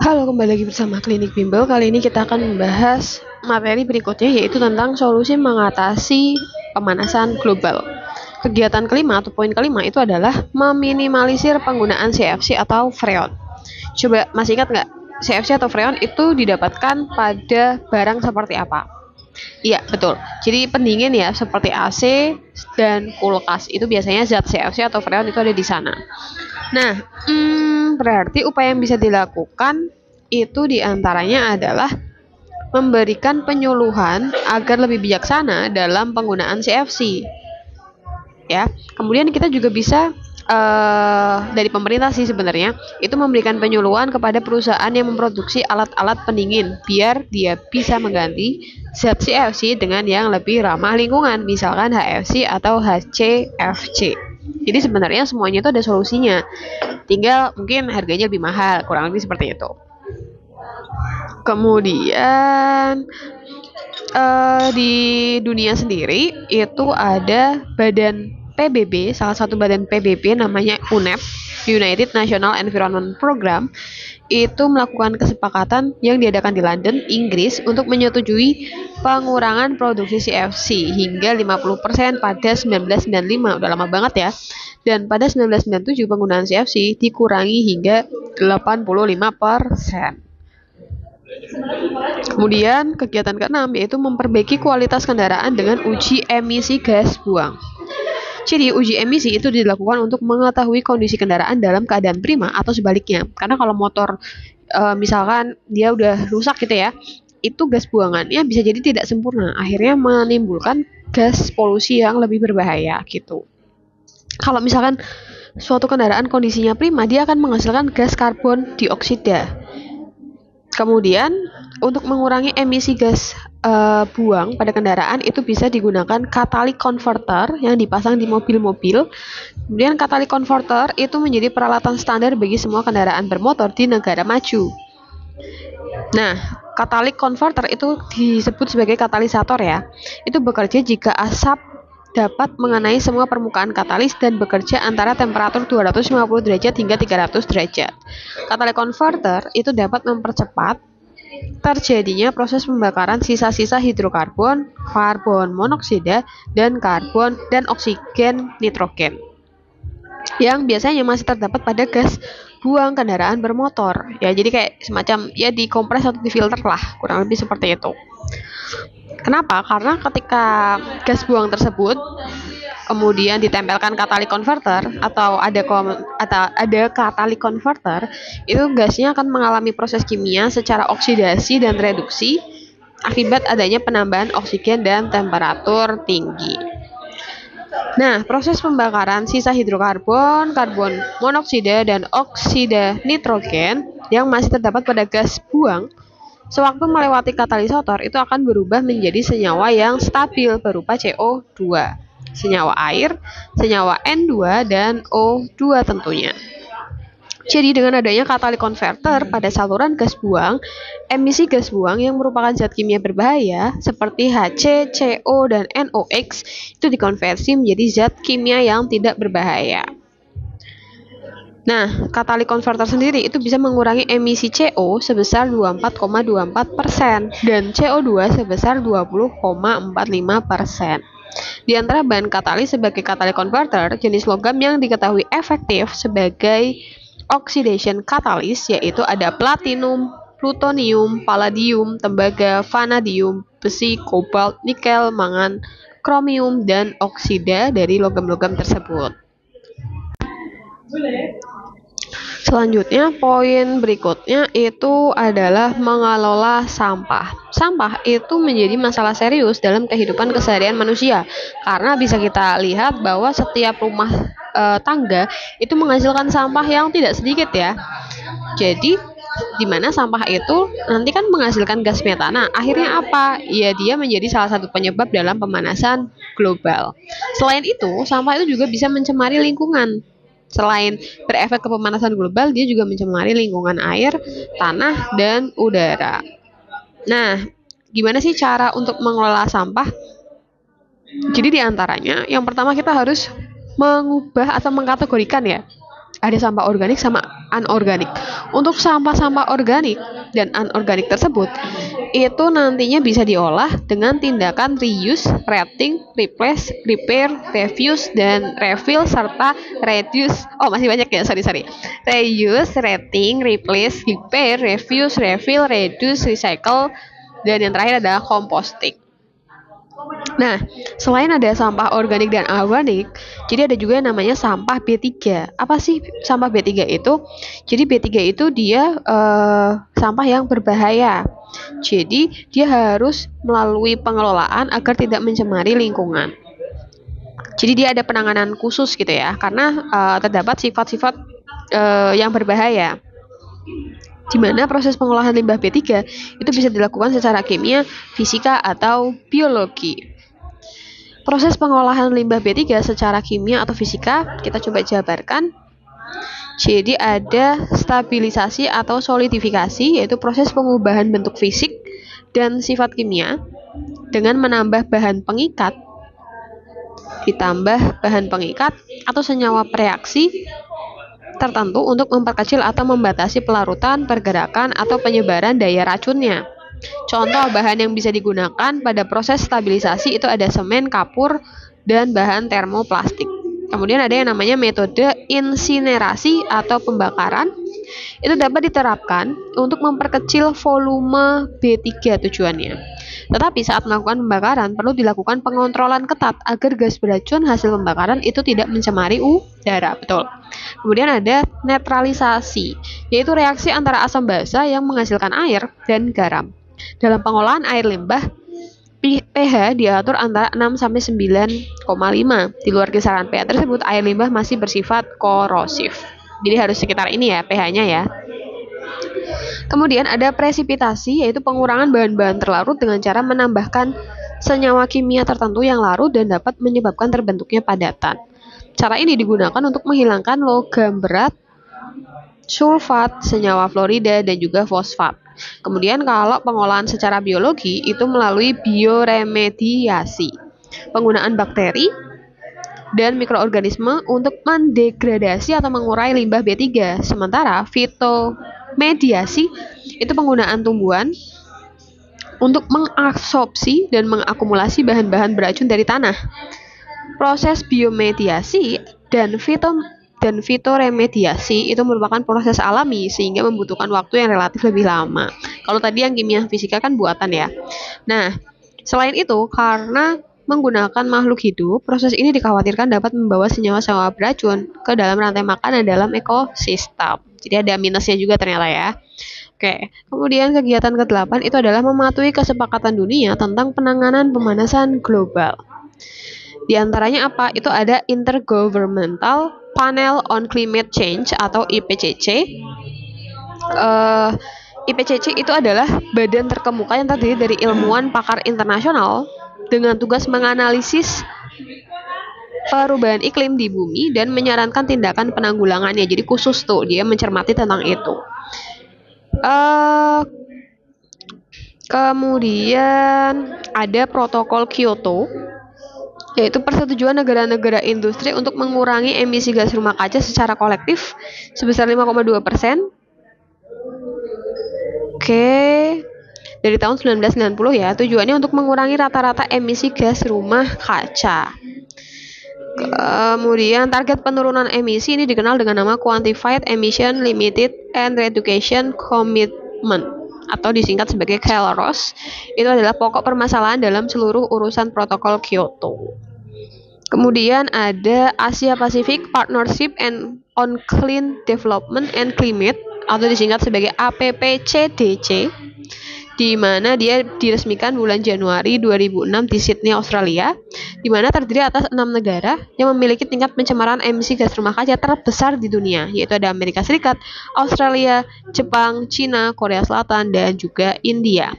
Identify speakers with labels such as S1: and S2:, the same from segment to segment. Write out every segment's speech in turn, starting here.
S1: Halo, kembali lagi bersama Klinik Bimbel. Kali ini kita akan membahas materi berikutnya, yaitu tentang solusi mengatasi pemanasan global. Kegiatan kelima atau poin kelima itu adalah meminimalisir penggunaan CFC atau freon. Coba masih ingat nggak, CFC atau freon itu didapatkan pada barang seperti apa? Iya, betul. Jadi pendingin ya, seperti AC dan kulkas itu biasanya zat CFC atau freon itu ada di sana. Nah, berarti upaya yang bisa dilakukan itu diantaranya adalah memberikan penyuluhan agar lebih bijaksana dalam penggunaan CFC. Ya, kemudian kita juga bisa dari pemerintah sih sebenarnya itu memberikan penyuluhan kepada perusahaan yang memproduksi alat-alat pendingin biar dia bisa mengganti zat CFC dengan yang lebih ramah lingkungan, misalkan HFC atau HCFC. Jadi sebenarnya semuanya itu ada solusinya. Tinggal mungkin harganya lebih mahal, kurang lebih seperti itu. Kemudian di dunia sendiri itu ada badan PBB, salah satu badan PBB namanya UNEP, United National Environment Program, itu melakukan kesepakatan yang diadakan di London, Inggris untuk menyetujui pengurangan produksi CFC hingga 50% pada 1995, udah lama banget ya. Dan pada 1997 penggunaan CFC dikurangi hingga 85%. Kemudian kegiatan keenam yaitu memperbaiki kualitas kendaraan dengan uji emisi gas buang. Jadi uji emisi itu dilakukan untuk mengetahui kondisi kendaraan dalam keadaan prima atau sebaliknya. Karena kalau motor misalkan dia udah rusak gitu ya, itu gas buangannya bisa jadi tidak sempurna. Akhirnya menimbulkan gas polusi yang lebih berbahaya gitu. Kalau misalkan suatu kendaraan kondisinya prima, dia akan menghasilkan gas karbon dioksida. Kemudian untuk mengurangi emisi gas buang pada kendaraan itu bisa digunakan catalytic converter yang dipasang di mobil-mobil. Kemudian catalytic converter itu menjadi peralatan standar bagi semua kendaraan bermotor di negara maju. Nah, catalytic converter itu disebut sebagai katalisator ya. Itu bekerja jika asap dapat mengenai semua permukaan katalis dan bekerja antara temperatur 250 derajat hingga 300 derajat. Catalytic converter itu dapat mempercepat terjadinya proses pembakaran sisa-sisa hidrokarbon, karbon monoksida, dan karbon dan oksigen nitrogen yang biasanya masih terdapat pada gas buang kendaraan bermotor. Ya, jadi kayak semacam ya dikompres atau difilter lah, kurang lebih seperti itu. Kenapa? Karena ketika gas buang tersebut kemudian ditempelkan catalytic converter atau ada catalytic converter, itu gasnya akan mengalami proses kimia secara oksidasi dan reduksi akibat adanya penambahan oksigen dan temperatur tinggi. Nah, proses pembakaran sisa hidrokarbon, karbon monoksida, dan oksida nitrogen yang masih terdapat pada gas buang sewaktu melewati katalisator itu akan berubah menjadi senyawa yang stabil berupa CO2, senyawa air, senyawa N2, dan O2 tentunya. Jadi dengan adanya catalytic converter pada saluran gas buang, emisi gas buang yang merupakan zat kimia berbahaya seperti HC, CO, dan NOx itu dikonversi menjadi zat kimia yang tidak berbahaya. Nah, catalytic converter sendiri itu bisa mengurangi emisi CO sebesar 24,24% dan CO2 sebesar 20,45%. Di antara bahan katalis sebagai catalytic converter, jenis logam yang diketahui efektif sebagai oxidation catalyst yaitu ada platinum, plutonium, palladium, tembaga, vanadium, besi, kobalt, nikel, mangan, kromium, dan oksida dari logam-logam tersebut. Selanjutnya, poin berikutnya itu adalah mengelola sampah. Sampah itu menjadi masalah serius dalam kehidupan keseharian manusia karena bisa kita lihat bahwa setiap rumah tangga itu menghasilkan sampah yang tidak sedikit ya. Jadi, di mana sampah itu nanti kan menghasilkan gas metana. Akhirnya apa? Ya, dia menjadi salah satu penyebab dalam pemanasan global. Selain itu, sampah itu juga bisa mencemari lingkungan. Selain berefek ke pemanasan global, dia juga mencemari lingkungan air, tanah, dan udara. Nah, gimana sih cara untuk mengelola sampah? Jadi diantaranya, yang pertama kita harus mengubah atau mengkategorikan ya. Ada sampah organik sama anorganik. Untuk sampah-sampah organik dan anorganik tersebut itu nantinya bisa diolah dengan tindakan reuse, rating, replace, repair, reuse, dan refill serta reduce. Oh, masih banyak ya, sorry. Reuse, rating, replace, repair, reuse, refill, reduce, recycle, dan yang terakhir adalah composting. Nah, selain ada sampah organik dan anorganik, jadi ada juga yang namanya sampah B3. Apa sih sampah B3 itu? Jadi B3 itu dia sampah yang berbahaya. Jadi dia harus melalui pengelolaan agar tidak mencemari lingkungan. Jadi dia ada penanganan khusus gitu ya, karena terdapat sifat-sifat yang berbahaya. Di mana proses pengolahan limbah B3 itu bisa dilakukan secara kimia, fisika, atau biologi. Proses pengolahan limbah B3 secara kimia atau fisika kita coba jabarkan. Jadi ada stabilisasi atau solidifikasi, yaitu proses pengubahan bentuk fisik dan sifat kimia dengan menambah bahan pengikat, ditambah bahan pengikat atau senyawa bereaksi tertentu untuk memperkecil atau membatasi pelarutan, pergerakan, atau penyebaran daya racunnya. Contoh bahan yang bisa digunakan pada proses stabilisasi itu ada semen, kapur, dan bahan termoplastik. Kemudian ada yang namanya metode insinerasi atau pembakaran. Itu dapat diterapkan untuk memperkecil volume B3 tujuannya. Tetapi saat melakukan pembakaran perlu dilakukan pengontrolan ketat agar gas beracun hasil pembakaran itu tidak mencemari udara. Betul. Kemudian ada netralisasi, yaitu reaksi antara asam basa yang menghasilkan air dan garam. Dalam pengolahan air limbah, pH diatur antara 6 sampai 9,5. Di luar kisaran pH tersebut, air limbah masih bersifat korosif. Jadi harus sekitar ini ya pH-nya ya. Kemudian ada presipitasi, yaitu pengurangan bahan-bahan terlarut dengan cara menambahkan senyawa kimia tertentu yang larut dan dapat menyebabkan terbentuknya padatan. Cara ini digunakan untuk menghilangkan logam berat, sulfat, senyawa fluorida, dan juga fosfat. Kemudian kalau pengolahan secara biologi itu melalui bioremediasi, penggunaan bakteri dan mikroorganisme untuk mendegradasi atau mengurai limbah B3. Sementara fitomediasi itu penggunaan tumbuhan untuk mengabsorpsi dan mengakumulasi bahan-bahan beracun dari tanah. Proses biomediasi dan fitoremediasi itu merupakan proses alami sehingga membutuhkan waktu yang relatif lebih lama. Kalau tadi yang kimia fisika kan buatan ya. Nah, selain itu karena menggunakan makhluk hidup, proses ini dikhawatirkan dapat membawa senyawa-senyawa beracun ke dalam rantai makanan dalam ekosistem. Jadi ada minusnya juga ternyata ya. Oke, kemudian kegiatan ke-8 itu adalah mematuhi kesepakatan dunia tentang penanganan pemanasan global. Di antaranya apa? Itu ada Intergovernmental Panel on Climate Change atau IPCC. IPCC itu adalah badan terkemuka yang terdiri dari ilmuwan pakar internasional dengan tugas menganalisis perubahan iklim di bumi dan menyarankan tindakan penanggulangannya. Jadi khusus tuh dia mencermati tentang itu. Kemudian ada protokol Kyoto, yaitu persetujuan negara-negara industri untuk mengurangi emisi gas rumah kaca secara kolektif sebesar 5,2%. Oke, dari tahun 1990 ya, tujuannya untuk mengurangi rata-rata emisi gas rumah kaca. Kemudian target penurunan emisi ini dikenal dengan nama Quantified Emission Limited and Reduction Commitment atau disingkat sebagai KELROS. Itu adalah pokok permasalahan dalam seluruh urusan protokol Kyoto. Kemudian ada Asia Pacific Partnership on Clean Development and Climate atau disingkat sebagai APPCDC, di mana dia diresmikan bulan Januari 2006 di Sydney, Australia, di mana terdiri atas 6 negara yang memiliki tingkat pencemaran emisi gas rumah kaca terbesar di dunia, yaitu ada Amerika Serikat, Australia, Jepang, Cina, Korea Selatan, dan juga India.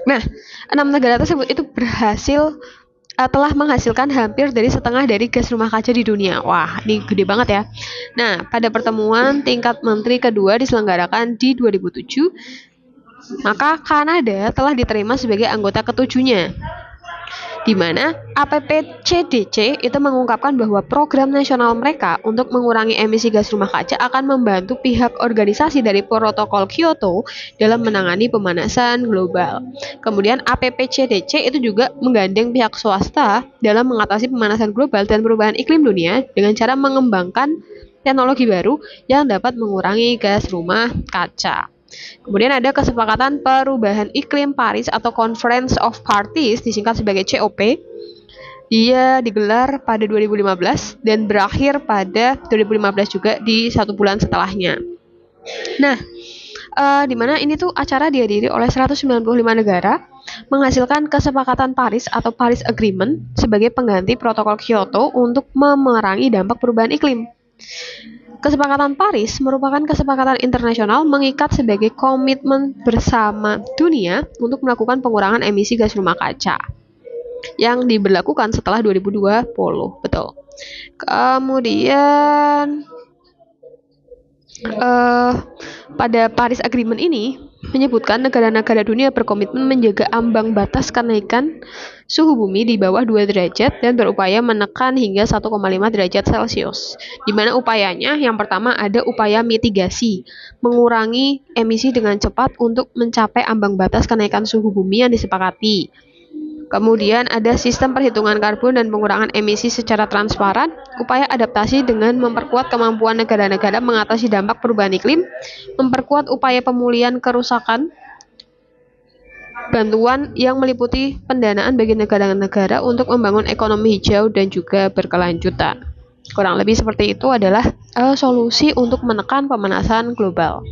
S1: Nah, 6 negara tersebut itu telah menghasilkan hampir dari setengah dari gas rumah kaca di dunia. Wah, ini gede banget ya. Nah, pada pertemuan tingkat menteri kedua diselenggarakan di 2007, maka Kanada telah diterima sebagai anggota ketujuhnya. di mana APPCDC itu mengungkapkan bahwa program nasional mereka untuk mengurangi emisi gas rumah kaca akan membantu pihak organisasi dari Protokol Kyoto dalam menangani pemanasan global. Kemudian APPCDC itu juga menggandeng pihak swasta dalam mengatasi pemanasan global dan perubahan iklim dunia dengan cara mengembangkan teknologi baru yang dapat mengurangi gas rumah kaca. Kemudian ada kesepakatan perubahan iklim Paris atau Conference of Parties, disingkat sebagai COP. Dia digelar pada 2015 dan berakhir pada 2015 juga di 1 bulan setelahnya. Nah, di mana ini tuh acara dihadiri oleh 195 negara, menghasilkan kesepakatan Paris atau Paris Agreement sebagai pengganti Protokol Kyoto untuk memerangi dampak perubahan iklim. Kesepakatan Paris merupakan kesepakatan internasional mengikat sebagai komitmen bersama dunia untuk melakukan pengurangan emisi gas rumah kaca yang diberlakukan setelah 2020. Betul. Kemudian pada Paris Agreement ini menyebutkan negara-negara dunia berkomitmen menjaga ambang batas kenaikan suhu bumi di bawah 2 derajat dan berupaya menekan hingga 1,5 derajat Celcius. Di mana upayanya yang pertama ada upaya mitigasi, mengurangi emisi dengan cepat untuk mencapai ambang batas kenaikan suhu bumi yang disepakati. Kemudian ada sistem perhitungan karbon dan pengurangan emisi secara transparan, upaya adaptasi dengan memperkuat kemampuan negara-negara mengatasi dampak perubahan iklim, memperkuat upaya pemulihan kerusakan, bantuan yang meliputi pendanaan bagi negara-negara untuk membangun ekonomi hijau dan juga berkelanjutan. Kurang lebih seperti itu adalah solusi untuk menekan pemanasan global.